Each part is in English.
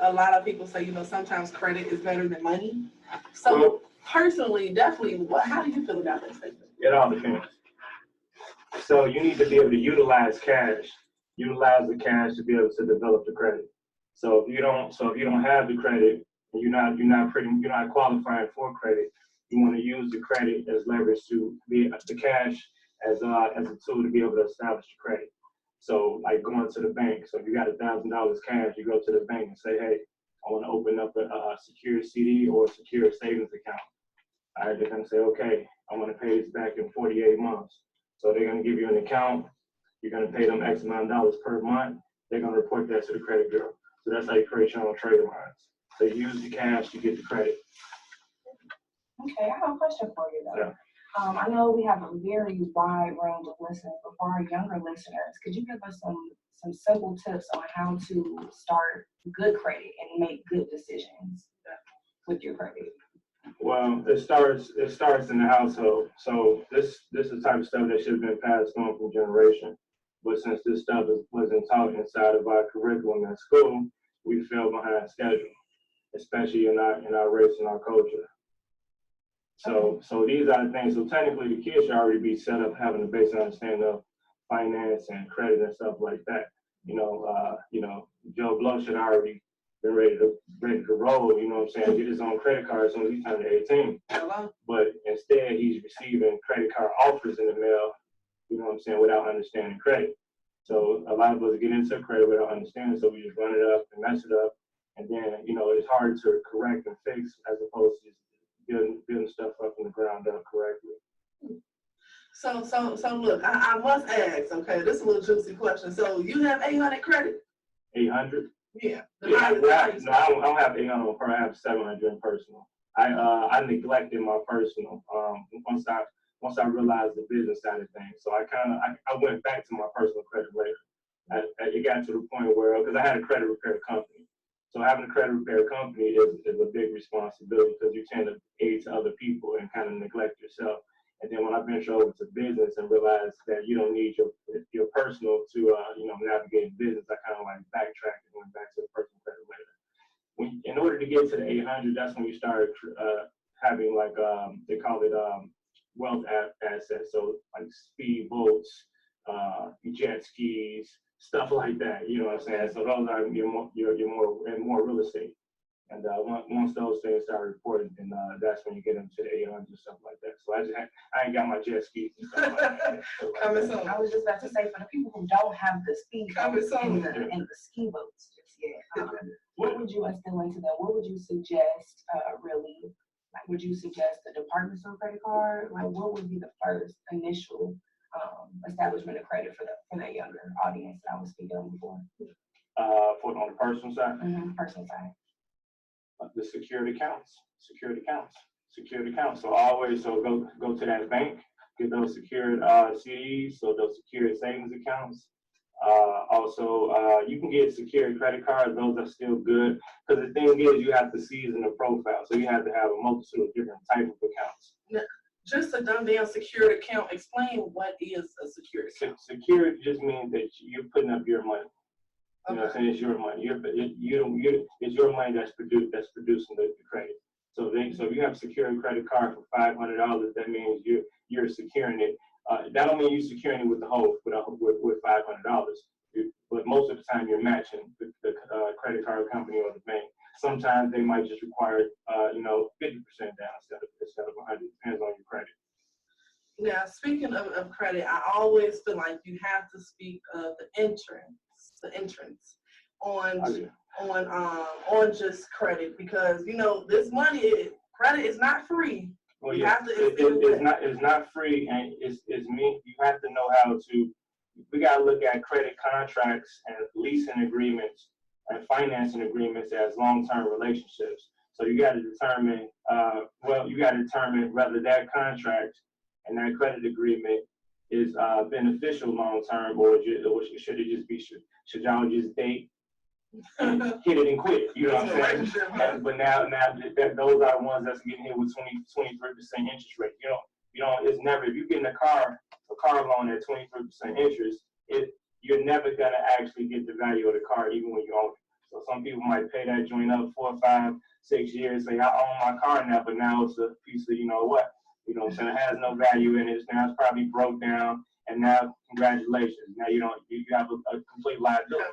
A lot of people say, sometimes credit is better than money. So personally, definitely, how do you feel about that statement? It all depends. So you need to be able to utilize the cash to be able to develop the credit. So if you don't have the credit, you're not qualifying for credit. You want to use the credit as leverage to be the cash as a tool to be able to establish the credit. So like going to the bank. So if you got $1,000 cash, you go to the bank and say, hey, I want to open up a secure CD or a secure savings account. All right, they're going to say, okay, I want to pay this back in 48 months. So they're going to give you an account. You're going to pay them X amount of dollars per month. They're going to report that to the credit bureau. So that's how you create your own trading lines. So you use the cash to get the credit. Okay, I have a question for you though. Yeah. I know we have a very wide range of listeners, but for our younger listeners, could you give us some simple tips on how to start good credit and make good decisions with your credit? Well, it starts in the household. So this is the type of stuff that should have been passed on from generation. But since this stuff wasn't taught inside of our curriculum in school, we fell behind schedule, especially in our race and our culture. So these are the things. So technically, the kids should already be set up having a basic understanding of finance and credit and stuff like that. Joe Blow should already been ready to roll. You know what I'm saying? Get his own credit card as soon as he turned 18. But instead, he's receiving credit card offers in the mail. You know what I'm saying? Without understanding credit. So a lot of us get into credit without understanding. So we just run it up and mess it up, and then it's hard to correct and fix as opposed to just building stuff up from the ground up correctly. So look, I must ask, okay, this is a little juicy question. So you have 800 credit? 800? Yeah. No, I don't have 800 per. I have 700 in personal. I neglected my personal once I realized the business side of things. So I went back to my personal credit later. It got to the point where, because I had a credit repair company. So having a credit repair company is a big responsibility because you tend to aid to other people and kind of neglect yourself. And then when I ventured over to business and realized that you don't need your personal to navigate business, I kind of like backtracked and went back to the personal credit later. In order to get to the 800, that's when you start having like they call it wealth assets. So like speed boats, jet skis, stuff like that. You know what I'm saying? So those are your more real estate. And once those things start reporting, then that's when you get into the 800 and stuff like that. So I ain't got my jet skis and stuff like that. Coming soon. I was just about to say, for the people who don't have the speed boats and the ski boats just yet, what would you instill into them? What would you suggest really? Like, would you suggest the department store credit card? Like, what would be the first initial establishment of credit for that younger audience that I was speaking on before? On the personal side? Personal side. The secured accounts. So always, go to that bank, get those secured CDs, so those secured savings accounts. Also, you can get secured credit cards. Those are still good because the thing is, you have to season the profile, so you have to have a multitude of different type of accounts. Now, just to dumb down secured account, explain what is a secured account. Secured just means that you're putting up your money. You know what I'm saying? It's your money. It's your money that's producing the credit. So if you have a secured credit card for $500, that means you're securing it. That don't mean you're securing it with with $500. But most of the time you're matching the credit card company or the bank. Sometimes they might just require 50% down instead of 100. Depends on your credit. Now, speaking of credit, I always feel like you have to speak of the entrance on just credit, because this money, credit is not free. Well, it's not free, and it's me. You have to know how to. We got to look at credit contracts and leasing agreements and financing agreements as long-term relationships. So you got to determine. Whether that contract and that credit agreement is beneficial long-term, or should it just be? Should y'all just date, hit it and quit? You know what I'm saying? But now those are the ones that's getting hit with 23% interest rate. It's never, if you get in a car loan at 23% interest, you're never gonna actually get the value of the car even when you own it. So some people might pay that joint up 4, 5, 6 years, say, I own my car now, but now it's a piece of, you know what I'm saying, it has no value in it. Now it's probably broke down, and now congratulations. Now you have a complete liability.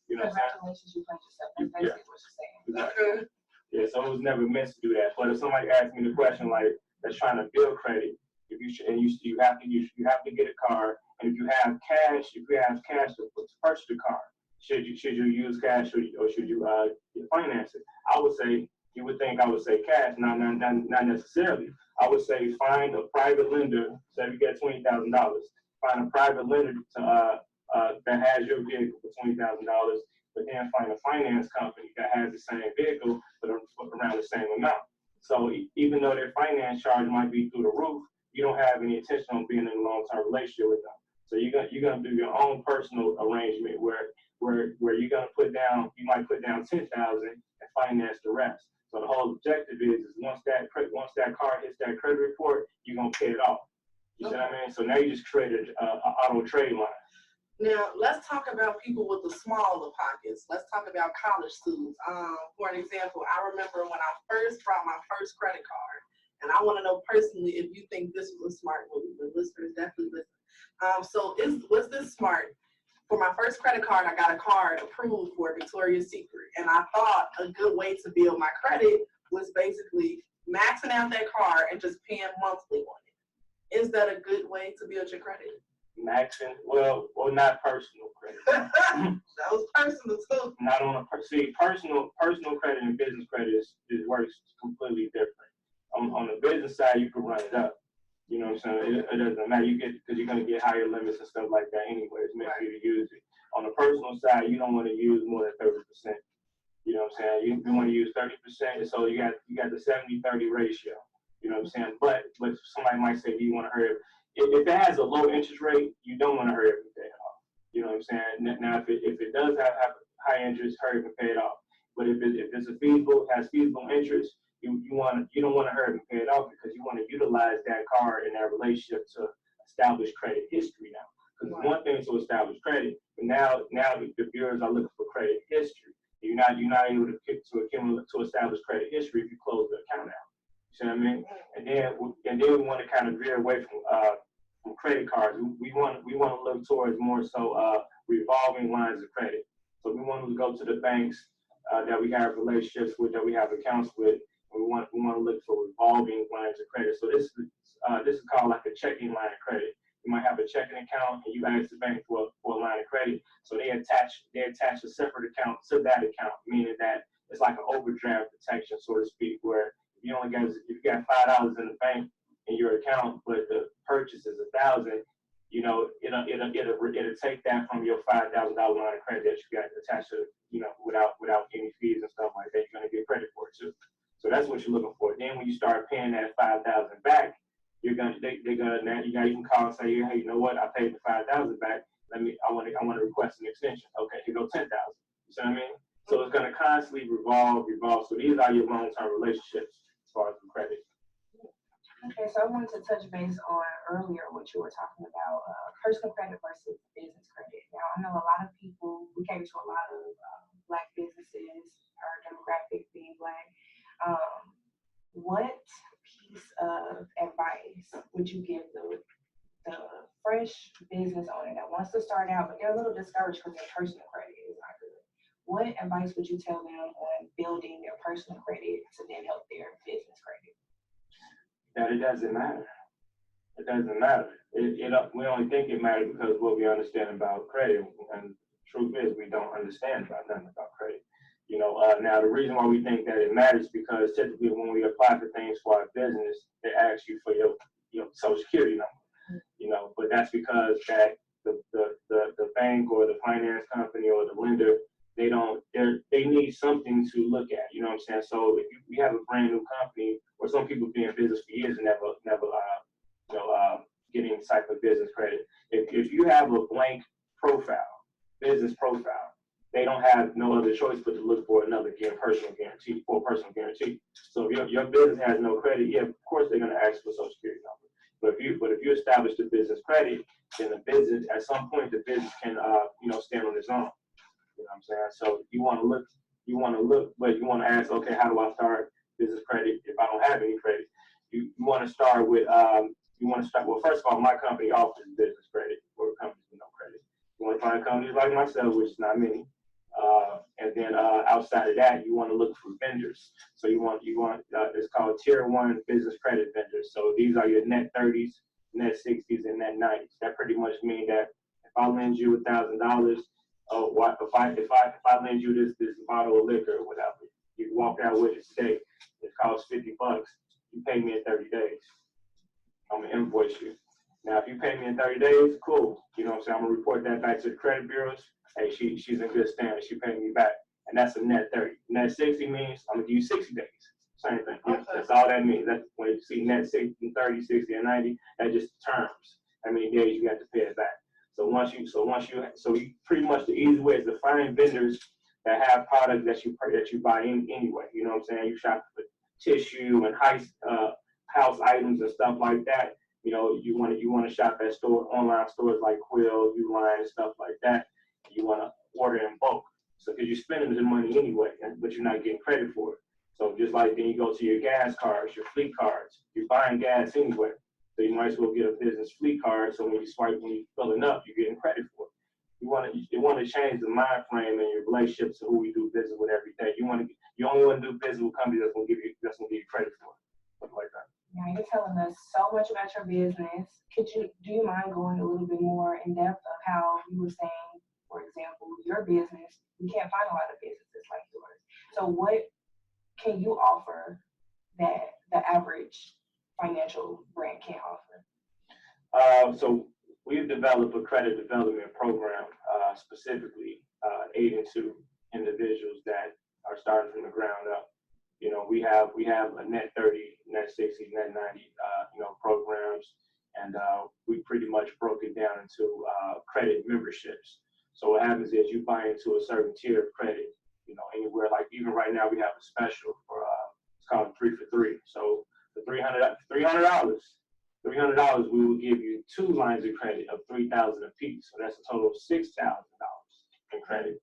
You know what I'm saying? Congratulations, you played yourself. That's basically what you're saying. Exactly. Yeah, so it was never meant to do that. But if somebody asks me the question like that's trying to build credit, if you have to get a car, and if you have cash to purchase the car, should you use cash or should you finance it? I would say you would think I would say cash, not necessarily. I would say find a private lender. Say if you get $20,000, find a private lender to that has your vehicle for $20,000. But then find a finance company that has the same vehicle but around the same amount. So even though their finance charge might be through the roof, you don't have any intention on being in a long-term relationship with them. So you're gonna do your own personal arrangement where you're gonna you might put down $10,000 and finance the rest. So the whole objective is once that car hits that credit report, you're gonna pay it off. You see what I mean? So now you just created an auto trade line. Now, let's talk about people with the smaller pockets. Let's talk about college students. For an example, I remember when I first brought my first credit card, and I want to know personally if you think this was a smart move. The listeners definitely listen. So was this smart? For my first credit card, I got a card approved for Victoria's Secret, and I thought a good way to build my credit was basically maxing out that card and just paying monthly on it. Is that a good way to build your credit? Maxing, well, not personal credit. That was personal too. Not on a personal credit and business credit works completely different. On the business side, you can run it up. You know what I'm saying? It doesn't matter. Because you're gonna get higher limits and stuff like that anyway. It's meant for you to use it. On the personal side, you don't want to use more than 30%. You know what I'm saying? You want to use 30%, so you got the 70-30 ratio. You know what I'm saying? But somebody might say, do you want to hurry up? If it has a low interest rate, you don't want to hurry up and pay it off. You know what I'm saying? Now, if it does have high interest, hurry up and pay it off. But if it's has feasible interest, you don't want to hurry up and pay it off because you want to utilize that card in that relationship to establish credit history now. Because it's one thing to establish credit, but now the bureaus are looking for credit history. You're not able to establish credit history if you close the account out. You see what I mean? And then we want to kind of veer away from credit cards. We want to look towards more so revolving lines of credit. So we want to go to the banks that we have relationships with, that we have accounts with. We want to look for revolving lines of credit. So this is called like a checking line of credit. You might have a checking account and you ask the bank for a line of credit. So they attach a separate account to that account, meaning that it's like an overdraft protection, so to speak, where if you got $5 in the bank in your account, but the purchase is $1,000, it'll take that from your $5,000 line of credit that you got attached to, without any fees and stuff like that. You're gonna get credit for it too. So that's what you're looking for. Then when you start paying that $5,000 back, you can call and say, hey, you know what? I paid the $5,000 back. I want to request an extension. Okay, here go $10,000. You see what I mean? So it's going to constantly revolve. So these are your long-term relationships as far as the credit. Okay, so I wanted to touch base on earlier what you were talking about, personal credit versus business credit. Now, I know a lot of people, we came to a lot of Black businesses, our demographic being Black. What piece of advice would you give the fresh business owner that wants to start out, but they're a little discouraged because their personal credit is not good? What advice would you tell them on building their personal credit to then help their business credit? That it doesn't matter. It doesn't matter. We only think it matters because what we understand about credit, and the truth is we don't understand nothing about credit. Now the reason why we think that it matters is because typically when we apply for things for our business, they ask you for your social security number. But that's because that the bank or the finance company or the lender, they need something to look at. You know what I'm saying? So if we have a brand new company, or some people be in business for years and never get any type of business credit. If you have a blank business profile, they don't have no other choice but to look for another personal guarantee. So if your business has no credit, yeah, of course they're going to ask for a social security number. But if you establish the business credit, then the business, at some point, the business can stand on its own. You know what I'm saying? So you want to look, but you want to ask, okay, how do I start business credit if I don't have any credit? You want to start with, well, first of all, my company offers business credit for companies with no credit. You want to find companies like myself, which is not many. And then outside of that, you want to look for vendors. So you want it's called Tier 1 business credit vendors. So these are your net 30s, net 60s, and net 90s. That pretty much means that if I lend you $1,000, if I lend you this bottle of liquor or whatever, you walk out with it today, it costs $50. You pay me in 30 days. I'm gonna invoice you. Now, if you pay me in 30 days, cool. You know what I'm saying? I'm gonna report that back to the credit bureaus. Hey, she's in good standing. She paying me back, and that's a net 30. Net 60 means I'm gonna give you 60 days. Same thing. Okay. That's all that means. That's when you see net 60, 30, 60, and 90. That just terms. How many days you have to pay it back. So you pretty much the easy way is to find vendors that have products that you buy in anyway. You know what I'm saying? You shop for tissue and house items and stuff like that. You know, you want to shop at online stores like Quill, Uline, and stuff like that. You want to order in bulk. So because you're spending the money anyway, but you're not getting credit for it. So just like then you go to your gas cards, your fleet cards, you're buying gas anyway. So you might as well get a business fleet card. So when you're filling up, you're getting credit for it. You want to change the mind frame and your relationships to who we do business with every day. You only want to do business with companies that's gonna give you credit for it. Something like that. Now you're telling us so much about your business. Do you mind going a little bit more in depth of how you were saying, for example, your business, you can't find a lot of businesses like yours. So what can you offer that the average financial brand can't offer? So we've developed a credit development program specifically aiding to individuals that are starting from the ground up. You know, we have a net 30, net 60, net 90, programs, and we pretty much broke it down into credit memberships. So what happens is you buy into a certain tier of credit, you know, anywhere, like even right now we have a special for, it's called 3 for 3. So for $300, we will give you 2 lines of credit of $3,000 apiece. So that's a total of $6,000 in credit.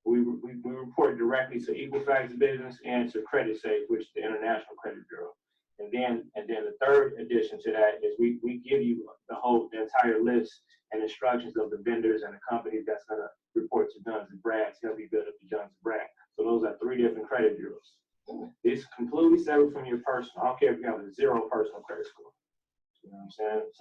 We report directly to Equifax Business and to Credit Safe, which is the International Credit Bureau. And then the third addition to that is we give you the entire list and instructions of the vendors and the companies that's gonna report to Duns and Brad to help you build up the Duns and Brad. So those are 3 different credit bureaus. It's completely separate from your personal. I don't care if you have a 0 personal credit score. You know what I'm saying?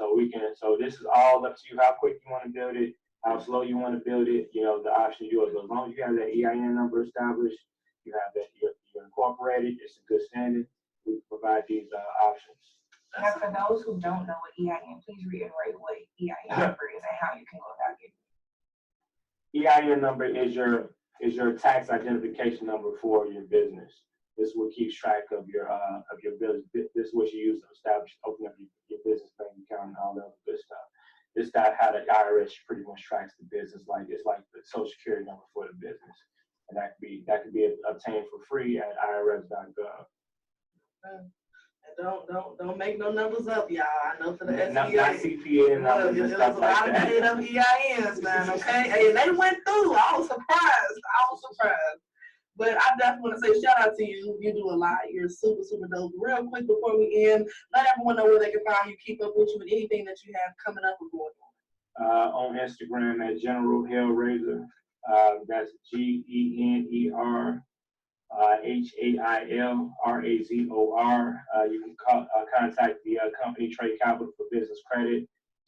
So this is all up to you how quick you want to build it, how slow you want to build it. You know, the option is yours. As long as you have that EIN number established, you have that you're incorporated, it's a good standing. We provide these options. Now, for those who don't know what EIN, please reiterate what EIN number is and how you can go about getting it. EIN number is your tax identification number for your business. This is what keeps track of your business. This is what you use to open up your business bank account and all that other good stuff. This is how the IRS pretty much tracks the business. It's like the Social Security number for the business, and that could be obtained for free at irs.gov. Don't make no numbers up, y'all. I know for the SBA. Not CPA numbers and stuff like that. There's a lot of made up EINs, man. Okay, hey, they went through. I was surprised. But I definitely want to say shout out to you. You do a lot. You're super, super dope. Real quick before we end, let everyone know where they can find you, keep up with you, and anything that you have coming up or going on. On Instagram at Generalhail Razor. That's GENER HAILRAZOR. You can contact the company Trade Capital for Business Credit,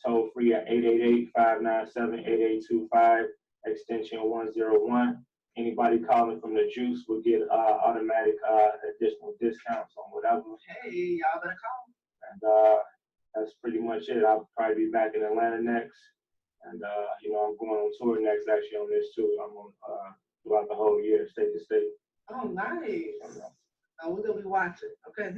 toll free at 888-597-8825, extension 101. Anybody calling from the juice will get automatic additional discounts on whatever. Hey, y'all better call. And that's pretty much it. I'll probably be back in Atlanta next. And I'm going on tour next actually on this too. I'm on throughout the whole year, state to state. Oh, nice. We're gonna be watching. Okay.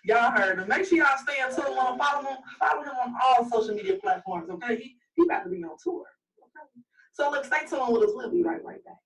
Y'all heard him. Make sure y'all stay in tune. Follow him on all social media platforms. Okay. He about to be on tour. Okay. So look, stay tuned with us. We'll be right back.